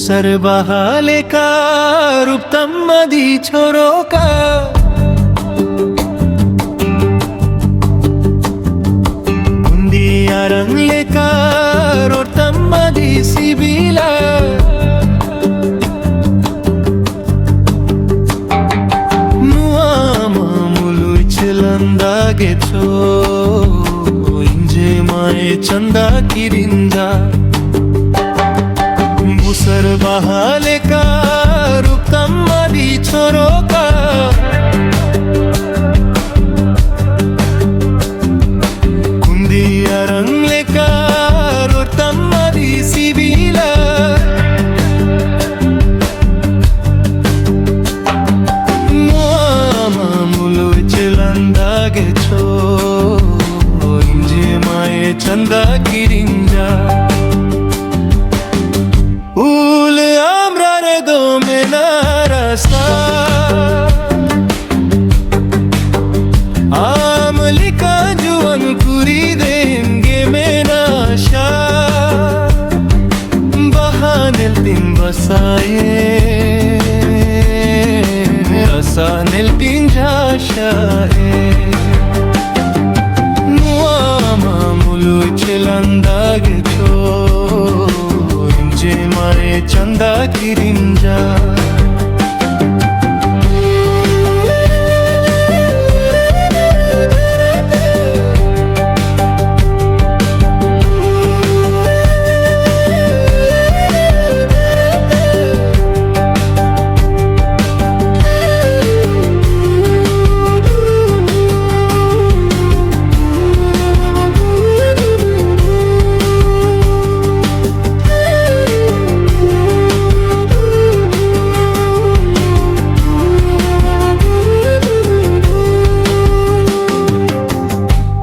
सर्वहाले का रूप तम्मदी छोरो का कुंदिया रंग लेकर और तम्मदी सिबिला मुआ मामूलु चिलंदा गेचो इंजे माए चंदा किरिंदा सर्वहाले का रूप तम्मदी छोरो का कुंदिया रंग लेकर और तम्मदी सिबिला मामूलु चिलंदा गेचो इंजे माए चंदा किरिंजा ul amrare do menarasa amlika juan kuri denge menasha bahanel tim basaye asanel tinjashae nuama mulu chilanda gecho माए चंदा किरिंजा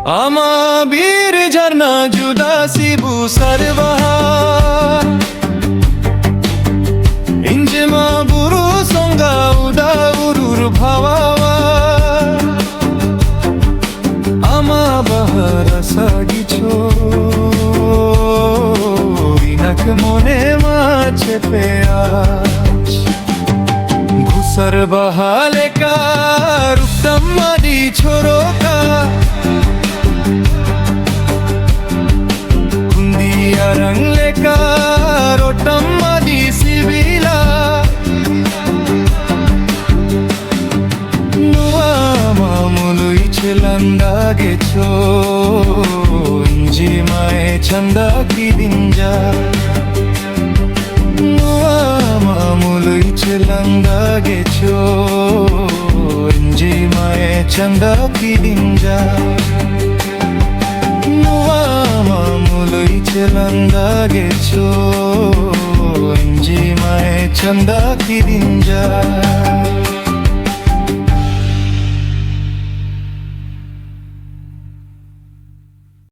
आमा बीर झरना जुदा सिबु सर्वहार इंजमा बुरु संगा उदा उरुर भावावा आमा बहर सागिछो इनक मोने माचे पे आज घुसर बहाले का रूप तम्मदी छोरो का रंग लेकर और तम्मदी सिबिला नुआ मामूलु चिलंदा गेचो इंजी माए चंदा किरिंजा नुआ मामूलु चिलंदा गेचो इंजी माए चंदा किरिंजा चिलंदा गेचो इंजी माए चंदा किरिंजा।